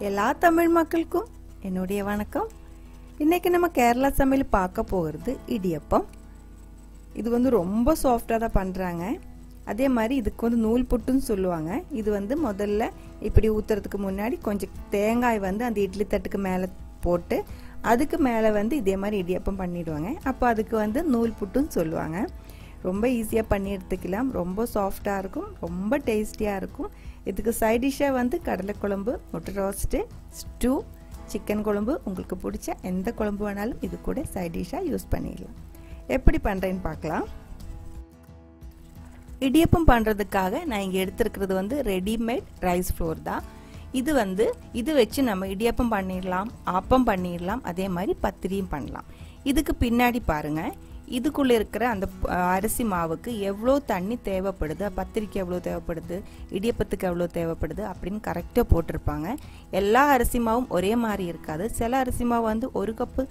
எல்லா தமிழ் மக்களுக்கும் என்னுடைய வணக்கம். இன்னைக்கு நம்ம கேரளா சமையல் பார்க்க போகிறது இடியப்பம். இது வந்து ரொம்ப சாஃப்டாக தான் பண்ணுறாங்க. அதே மாதிரி இதுக்கு வந்து நூல் புட்டுன்னு சொல்லுவாங்க. இது வந்து முதல்ல இப்படி ஊற்றுறதுக்கு முன்னாடி கொஞ்சம் தேங்காய் வந்து அந்த இட்லி தட்டுக்கு மேலே போட்டு அதுக்கு மேலே வந்து இதே மாதிரி இடியப்பம் பண்ணிடுவாங்க. அப்போ அதுக்கு வந்து நூல் புட்டுன்னு சொல்லுவாங்க. ரொம்ப ஈஸியாக பண்ணி எடுத்துக்கலாம். ரொம்ப சாஃப்டாக இருக்கும், ரொம்ப டேஸ்டியாக இருக்கும். இதுக்கு சைட் டிஷ்ஷாக வந்து கடலை குழம்பு, முட்டை ரோஸ்ட்டு, ஸ்டூ, சிக்கன் குழம்பு, உங்களுக்கு பிடிச்ச எந்த குழம்பு வேணாலும் இது கூட சைட் டிஷ்ஷாக யூஸ் பண்ணிடலாம். எப்படி பண்ணுறேன்னு பார்க்கலாம். இடியப்பம் பண்ணுறதுக்காக நான் இங்கே எடுத்துருக்கிறது வந்து ரெடிமேட் ரைஸ் ஃப்ளோர் தான். இது வச்சு நம்ம இடியப்பம் பண்ணிடலாம், ஆப்பம் பண்ணிடலாம், அதே மாதிரி பத்திரியும் பண்ணலாம். இதுக்கு பின்னாடி பாருங்கள், இதுக்குள்ளே இருக்கிற அந்த அரிசி மாவுக்கு எவ்வளோ தண்ணி தேவைப்படுது, பத்திரிக்கை எவ்வளோ தேவைப்படுது, இடியப்பத்துக்கு எவ்வளோ தேவைப்படுது அப்படின்னு கரெக்டாக போட்டிருப்பாங்க. எல்லா அரிசி மாவும் ஒரே மாதிரி இருக்காது. சில அரிசி மாவு வந்து 1 கப்பு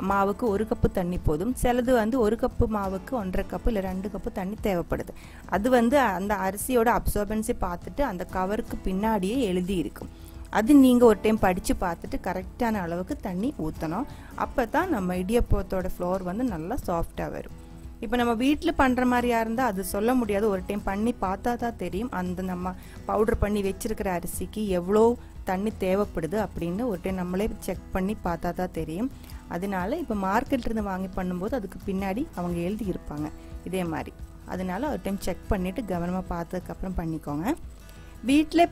மாவுக்கு 1 கப்பு தண்ணி போதும். சிலது வந்து 1 கப்பு மாவுக்கு 1.5 கப்பு இல்லை 2 கப்பு தண்ணி தேவைப்படுது. அது வந்து அந்த அரிசியோட அப்சார்பன்ஸை பார்த்துட்டு அந்த கவருக்கு பின்னாடியே எழுதி இருக்கும். அது நீங்கள் ஒரு டைம் படித்து பார்த்துட்டு கரெக்டான அளவுக்கு தண்ணி ஊற்றணும். அப்போ தான் நம்ம இடியப்பத்தோட ஃப்ளோர் வந்து நல்லா சாஃப்டாக வரும். இப்போ நம்ம வீட்டில் பண்ணுற மாதிரியா இருந்தால் அது சொல்ல முடியாது. ஒரு டைம் பண்ணி பார்த்தா தான் தெரியும் அந்த நம்ம பவுடர் பண்ணி வச்சுருக்கிற அரிசிக்கு எவ்வளோ தண்ணி தேவைப்படுது அப்படின்னு ஒரு டைம் நம்மளே செக் பண்ணி பார்த்தா தான் தெரியும். அதனால இப்போ மார்க்கெட்லேருந்து வாங்கி பண்ணும்போது அதுக்கு பின்னாடி அவங்க எழுதி இருப்பாங்க இதே மாதிரி. அதனால ஒரு டைம் செக் பண்ணிவிட்டு கவனமாக பார்த்ததுக்கப்புறம் பண்ணிக்கோங்க. வீட்டில்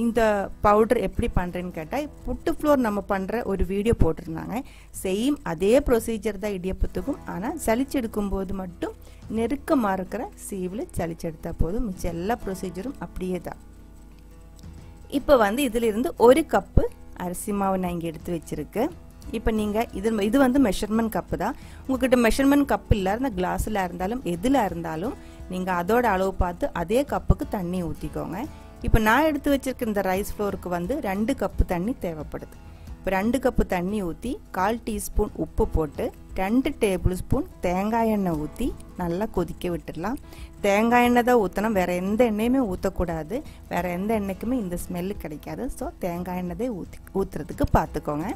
இந்த பவுடர் எப்படி பண்ணுறேன்னு கேட்டால், புட்டு ஃப்ளோர் நம்ம பண்ணுற ஒரு வீடியோ போட்டிருந்தாங்க. சேம் அதே ப்ரொசீஜர் தான் இடியப்பத்துக்கும். ஆனால் சளிச்செடுக்கும் போது மட்டும் நெருக்கமாக இருக்கிற சீவில் சளிச்செடுத்தால் போதும். மிச்சம் எல்லா ப்ரொசீஜரும் அப்படியே தான். இப்போ வந்து இதிலிருந்து 1 கப்பு அரிசி மாவு நான் இங்கே எடுத்து வச்சுருக்கு. இப்போ நீங்கள் இது வந்து மெஷர்மெண்ட் கப்பு தான். உங்கள்கிட்ட மெஷர்மெண்ட் கப் இல்லை இருந்தால் கிளாஸில் இருந்தாலும் எதில் இருந்தாலும் நீங்கள் அதோட அளவு பார்த்து அதே கப்புக்கு தண்ணி ஊற்றிக்கோங்க. இப்போ நான் எடுத்து வச்சிருக்க இந்த ரைஸ் ஃப்ளோருக்கு வந்து 2 கப்பு தண்ணி தேவைப்படுது. இப்போ 2 கப்பு தண்ணி ஊற்றி 1/4 டீஸ்பூன் உப்பு போட்டு 2 டேபிள் ஸ்பூன் தேங்காய் எண்ணெய் ஊற்றி நல்லா கொதிக்க விட்டுடலாம். தேங்காய் எண்ணெய் தான் ஊற்றணும், வேறு எந்த எண்ணெயுமே ஊற்றக்கூடாது. வேறு எந்த எண்ணெய்க்குமே இந்த ஸ்மெல்லு கிடைக்காது. ஸோ தேங்காய் எண்ணெய் ஊற்றுறதுக்கு பார்த்துக்கோங்க.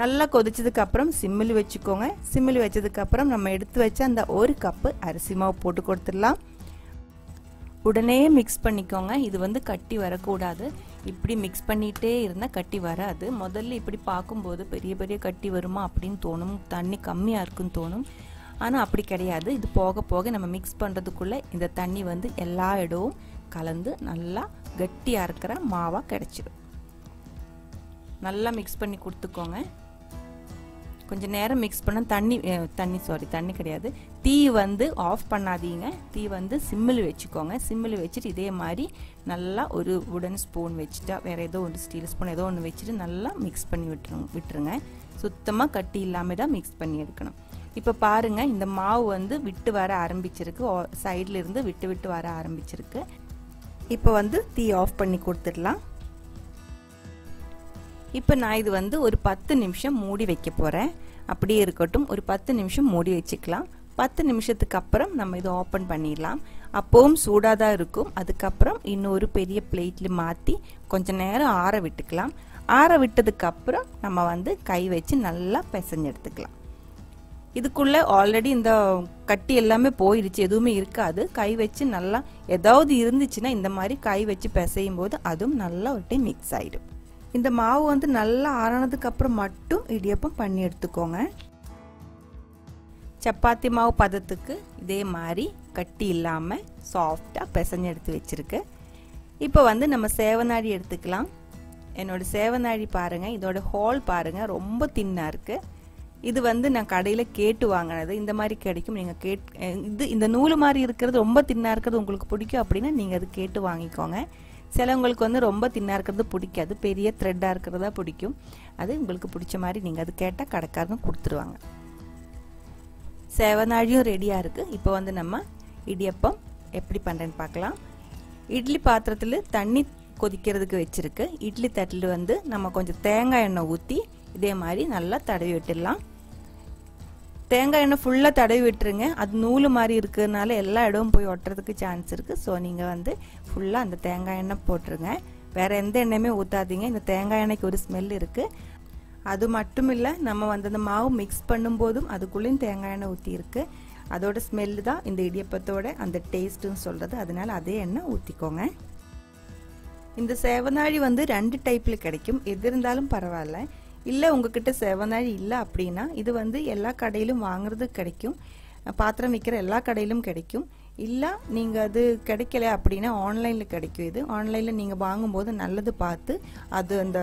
நல்லா கொதிச்சதுக்கப்புறம் சிம்மில் வச்சுக்கோங்க. சிம்மில் வச்சதுக்கப்புறம் நம்ம எடுத்து வச்ச அந்த 1 கப்பு அரிசி மாவு போட்டு கொடுத்துடலாம். உடனே மிக்ஸ் பண்ணிக்கோங்க. இது வந்து கட்டி வரக்கூடாது. இப்படி மிக்ஸ் பண்ணிகிட்டே இருந்தால் கட்டி வராது. முதல்ல இப்படி பார்க்கும்போது பெரிய பெரிய கட்டி வருமா அப்படின்னு தோணும், தண்ணி கம்மியாக இருக்குன்னு தோணும். ஆனால் அப்படி கிடையாது. இது போக போக நம்ம மிக்ஸ் பண்ணுறதுக்குள்ளே இந்த தண்ணி வந்து எல்லா இடமும் கலந்து நல்லா கட்டியாக இருக்கிற மாவாக கிடச்சிடும். நல்லா மிக்ஸ் பண்ணி கொடுத்துக்கோங்க. கொஞ்சம் நேரம் மிக்ஸ் பண்ண தண்ணி கிடையாது, தீ வந்து ஆஃப் பண்ணாதீங்க. தீ வந்து சிம்மில் வச்சுக்கோங்க. சிம்மில் வச்சுட்டு இதே மாதிரி நல்லா ஒரு உடன் ஸ்பூன் வச்சுட்டா, வேறு ஏதோ ஒரு ஸ்டீல் ஸ்பூன் ஏதோ ஒன்று வச்சுட்டு நல்லா மிக்ஸ் பண்ணி விட்டுருங்க. சுத்தமாக கட்டி இல்லாமல் தான் மிக்ஸ் பண்ணி எடுக்கணும். இப்போ பாருங்கள், இந்த மாவு வந்து விட்டு வர ஆரம்பிச்சிருக்கு. சைடில் இருந்து விட்டு வர ஆரம்பிச்சிருக்கு. இப்போ வந்து தீ ஆஃப் பண்ணி கொடுத்துடலாம். இப்போ நான் இது வந்து ஒரு 10 நிமிஷம் மூடி வைக்க போகிறேன். அப்படியே இருக்கட்டும். ஒரு 10 நிமிஷம் மூடி வச்சுக்கலாம். 10 நிமிஷத்துக்கு அப்புறம் நம்ம இதை ஓப்பன் பண்ணிடலாம். அப்பவும் சூடாக தான் இருக்கும். அதுக்கப்புறம் இன்னொரு பெரிய பிளேட்டில் மாற்றி கொஞ்சம் நேரம் ஆற விட்டுக்கலாம். ஆற விட்டதுக்கப்புறம் நம்ம வந்து கை வச்சு நல்லா பிசைஞ்சு எடுத்துக்கலாம். இதுக்குள்ளே ஆல்ரெடி இந்த கட்டி எல்லாமே போயிடுச்சு, எதுவுமே இருக்காது. கை வச்சு நல்லா ஏதாவது இருந்துச்சுன்னா இந்த மாதிரி கை வச்சு பிசையும் போது அதுவும் நல்லா ஒரு டைம் மிக்ஸ் ஆகிடும். இந்த மாவு வந்து நல்லா ஆறினதுக்கு அப்புறம் மட்டும் இடியப்பம் பண்ணி எடுத்துக்கோங்க. சப்பாத்தி மாவு பதத்துக்கு இதே மாதிரி கட்டி இல்லாமல் சாஃப்டாக பிசைஞ்சு எடுத்து வச்சுருக்கு. இப்போ வந்து நம்ம சேவனாழி எடுத்துக்கலாம். என்னோட சேவனாழி பாருங்கள், இதோட ஹோல் பாருங்கள், ரொம்ப தின்னாக இருக்குது. இது வந்து நான் கடையில் கேட்டு வாங்கினது. இந்த மாதிரி கிடைக்கும். நீங்கள் இந்த நூல் மாதிரி இருக்கிறது ரொம்ப தின்னாக இருக்கிறது உங்களுக்கு பிடிக்கும் அப்படின்னா நீங்கள் அது கேட்டு வாங்கிக்கோங்க. சிலவங்களுக்கு வந்து ரொம்ப தின்னாக இருக்கிறது பிடிக்காது, பெரிய த்ரெட்டாக இருக்கிறதா பிடிக்கும். அது உங்களுக்கு பிடிச்ச மாதிரி நீங்கள் அது கேட்டால் கடைக்காரங்க கொடுத்துருவாங்க. சேவனாழியும் ரெடியாக இருக்குது. இப்போ வந்து நம்ம இடியப்பம் எப்படி பண்ணுறேன்னு பார்க்கலாம். இட்லி பாத்திரத்தில் தண்ணி கொதிக்கிறதுக்கு வச்சுருக்கு. இட்லி தட்டில் வந்து நம்ம கொஞ்சம் தேங்காய் எண்ணெய் ஊற்றி இதே மாதிரி நல்லா தடவி விட்டுடலாம். தேங்காய் எண்ணெய் ஃபுல்லாக தடவி விட்டுருங்க. அது நூல் மாதிரி இருக்கிறதுனால எல்லா இடமும் போய் ஒட்டுறதுக்கு சான்ஸ் இருக்குது. ஸோ நீங்கள் வந்து ஃபுல்லாக அந்த தேங்காய் எண்ணெய் போட்டுருங்க. வேறு எந்த எண்ணெயுமே ஊற்றாதீங்க. இந்த தேங்காய் எண்ணெய்க்கு ஒரு ஸ்மெல் இருக்குது. அது மட்டும் இல்லை, நம்ம வந்து அந்த மாவு மிக்ஸ் பண்ணும்போதும் அதுக்குள்ளேயும் தேங்காய் எண்ணெய் ஊற்றிருக்கு. அதோட ஸ்மெல்லு தான் இந்த இடியப்பத்தோட அந்த டேஸ்ட்டுன்னு சொல்கிறது. அதனால் அதே எண்ணெய் ஊற்றிக்கோங்க. இந்த சேவனாழி வந்து 2 டைப்பில் கிடைக்கும். எது இருந்தாலும் பரவாயில்ல. இல்லை உங்ககிட்ட சேவனாழி இல்லை அப்படின்னா இது வந்து எல்லா கடையிலும் வாங்குறது கிடைக்கும். பாத்திரம் விற்கிற எல்லா கடையிலும் கிடைக்கும். இல்லை நீங்கள் அது கிடைக்கல அப்படின்னா ஆன்லைனில் கிடைக்கும். இது ஆன்லைனில் நீங்கள் வாங்கும்போது நல்லது பார்த்து அது அந்த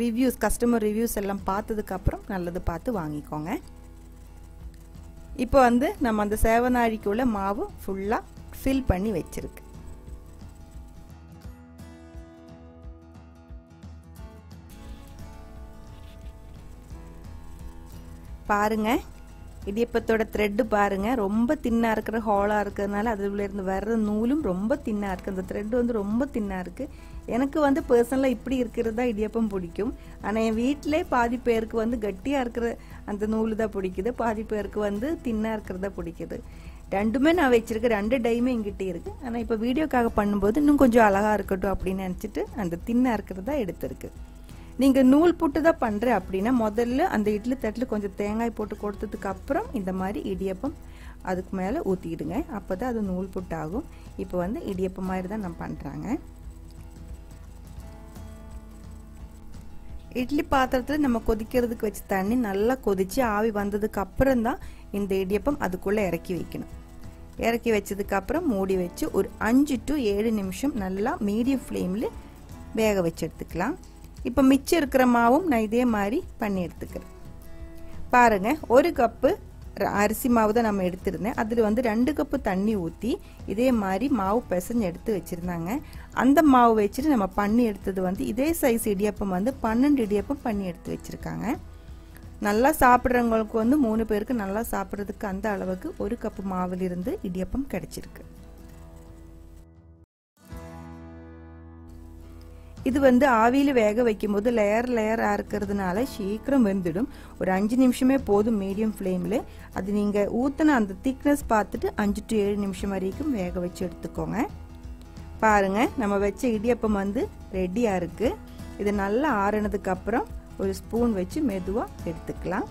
ரிவ்யூஸ் கஸ்டமர் ரிவ்யூஸ் எல்லாம் பார்த்ததுக்கப்புறம் நல்லது பார்த்து வாங்கிக்கோங்க. இப்போ வந்து நம்ம அந்த சேவனாழிக்குள்ள மாவு ஃபுல்லாக ஃபில் பண்ணி வச்சிருக்கு. பாருங்க, இடியப்பத்தோட த்ரெட்டு பாருங்க, ரொம்ப தின்னா இருக்கிற ஹோலாக இருக்கிறதுனால அதுல இருந்து வர்ற நூலும் ரொம்ப தின்னா இருக்கு. அந்த த்ரெட் வந்து ரொம்ப தின்னா இருக்கு. எனக்கு வந்து பர்சனலாக இப்படி இருக்கிறது தான் இடியப்பம் பிடிக்கும். ஆனால் என் வீட்டிலே பாதி பேருக்கு வந்து கட்டியாக இருக்கிற அந்த நூல் தான் பிடிக்குது, பாதி பேருக்கு வந்து தின்னா இருக்கிறதா பிடிக்குது. ரெண்டுமே நான் வச்சிருக்கேன், 2 டைமே எங்கிட்ட இருக்கு. ஆனால் இப்போ வீடியோக்காக பண்ணும்போது இன்னும் கொஞ்சம் அழகா இருக்கட்டும் அப்படின்னு நினச்சிட்டு அந்த தின்னா இருக்கிறதா எடுத்திருக்கு. நீங்கள் நூல் புட்டு தான் பண்ணுறேன் அப்படின்னா முதல்ல அந்த இட்லி தட்டில் கொஞ்சம் தேங்காய் போட்டு கொடுத்ததுக்கு அப்புறம் இந்த மாதிரி இடியப்பம் அதுக்கு மேலே ஊற்றிடுங்க. அப்போ தான் அது நூல் புட்டு ஆகும். இப்போ வந்து இடியப்பம் மாதிரி தான் நம்ம பண்ணுறாங்க. இட்லி பாத்திரத்தில் நம்ம கொதிக்கிறதுக்கு வச்ச தண்ணி நல்லா கொதித்து ஆவி வந்ததுக்கு அப்புறம் தான் இந்த இடியப்பம் அதுக்குள்ளே இறக்கி வைக்கணும். இறக்கி வச்சதுக்கப்புறம் மூடி வச்சு ஒரு 5 to 7 நிமிஷம் நல்லா மீடியம் ஃப்ளேமில் வேக வச்சு எடுத்துக்கலாம். இப்போ மிச்சம் இருக்கிற மாவும் நான் இதே மாதிரி பண்ணி எடுத்துக்கிறேன். பாருங்கள், 1 கப்பு அரிசி மாவு தான் நம்ம எடுத்துருந்தேன். அதில் வந்து 2 கப்பு தண்ணி ஊற்றி இதே மாதிரி மாவு பிசைஞ்சு எடுத்து வச்சுருந்தாங்க. அந்த மாவு வச்சுட்டு நம்ம பண்ணி எடுத்தது வந்து இதே சைஸ் இடியப்பம் வந்து 12 இடியப்பம் பண்ணி எடுத்து வச்சுருக்காங்க. நல்லா சாப்பிட்றவங்களுக்கு வந்து 3 பேருக்கு நல்லா சாப்பிட்றதுக்கு அந்த அளவுக்கு 1 கப்பு மாவிலிருந்து இடியப்பம் கிடைச்சிருக்கு. இது வந்து ஆவியில் வேக வைக்கும் போது லேயராக இருக்கிறதுனால சீக்கிரம் வெந்துடும். ஒரு 5 நிமிஷமே போதும் மீடியம் ஃப்ளேமில். அது நீங்கள் ஊற்றின அந்த திக்னஸ் பார்த்துட்டு 5 to 7 நிமிஷம் வரைக்கும் வேக வச்சு எடுத்துக்கோங்க. பாருங்கள், நம்ம வச்ச இடியப்பம் வந்து ரெடியாக இருக்குது. இது நல்லா ஆறினதுக்கு அப்புறம் ஒரு ஸ்பூன் வச்சு மெதுவாக எடுத்துக்கலாம்.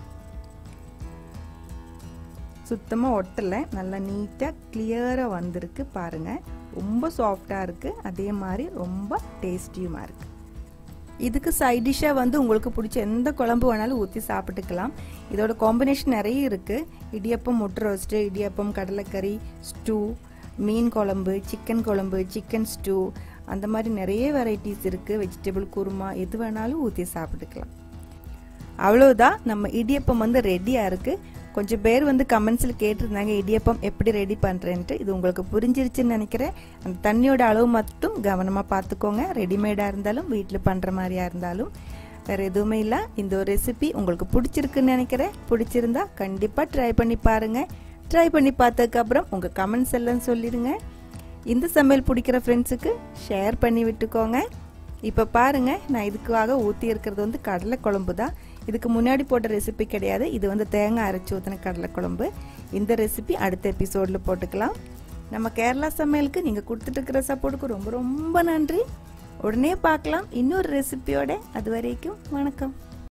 சுத்தமாக ஒட்டலை, நல்லா நீட்டாக கிளியராக வந்திருக்கு. பாருங்கள், ரொம்ப சாஃப்டாக இருக்குது. அதே மாதிரி ரொம்ப டேஸ்டியுமாக இருக்குது. இதுக்கு சைட் டிஷ்ஷாக வந்து உங்களுக்கு பிடிச்ச எந்த குழம்பு வேணாலும் ஊற்றி சாப்பிட்டுக்கலாம். இதோட காம்பினேஷன் நிறைய இருக்குது. இடியப்பம், முட்டை ரோஸ்ட்டு, இடியப்பம், கடலைக்கறி, ஸ்டூ, மீன் குழம்பு, சிக்கன் குழம்பு, சிக்கன் ஸ்டூ, அந்த மாதிரி நிறைய வெரைட்டிஸ் இருக்குது. வெஜிடபிள் குருமா, எது வேணாலும் ஊற்றி சாப்பிட்டுக்கலாம். அவ்வளோதான், நம்ம இடியப்பம் வந்து ரெடியாக இருக்குது. கொஞ்சம் பேர் வந்து கமெண்ட்ஸில் கேட்டிருந்தாங்க இடியப்பம் எப்படி ரெடி பண்ணுறேன்ட்டு. இது உங்களுக்கு புரிஞ்சிருச்சுன்னு நினைக்கிறேன். அந்த தண்ணியோட அளவு மட்டும் கவனமாக பார்த்துக்கோங்க. ரெடிமேடாக இருந்தாலும் வீட்டில் பண்ணுற மாதிரியா இருந்தாலும் வேறு எதுவுமே இல்லை. இந்த ஒரு ரெசிபி உங்களுக்கு பிடிச்சிருக்குன்னு நினைக்கிறேன். பிடிச்சிருந்தா கண்டிப்பாக ட்ரை பண்ணி பாருங்கள். ட்ரை பண்ணி பார்த்ததுக்கப்புறம் உங்கள் கமெண்ட்ஸ் எல்லாம் சொல்லிடுங்க. இந்த சமையல் பிடிக்கிற ஃப்ரெண்ட்ஸுக்கு ஷேர் பண்ணி விட்டுக்கோங்க. இப்போ பாருங்கள், நான் இதுக்காக ஊற்றி இருக்கிறது வந்து கடலை குழம்பு தான். இதுக்கு முன்னாடி போட்ட ரெசிபி கிடையாது. இது வந்து தேங்காய் அரைச்சி ஊற்றின கடலை குழம்பு. இந்த ரெசிபி அடுத்த எபிசோடில் போட்டுக்கலாம். நம்ம கேரளா சமையலுக்கு நீங்கள் கொடுத்துட்டு இருக்கிற சப்போர்ட்டுக்கு ரொம்ப ரொம்ப நன்றி. உடனே பார்க்கலாம் இன்னொரு ரெசிபியோட. அது வரைக்கும் வணக்கம்.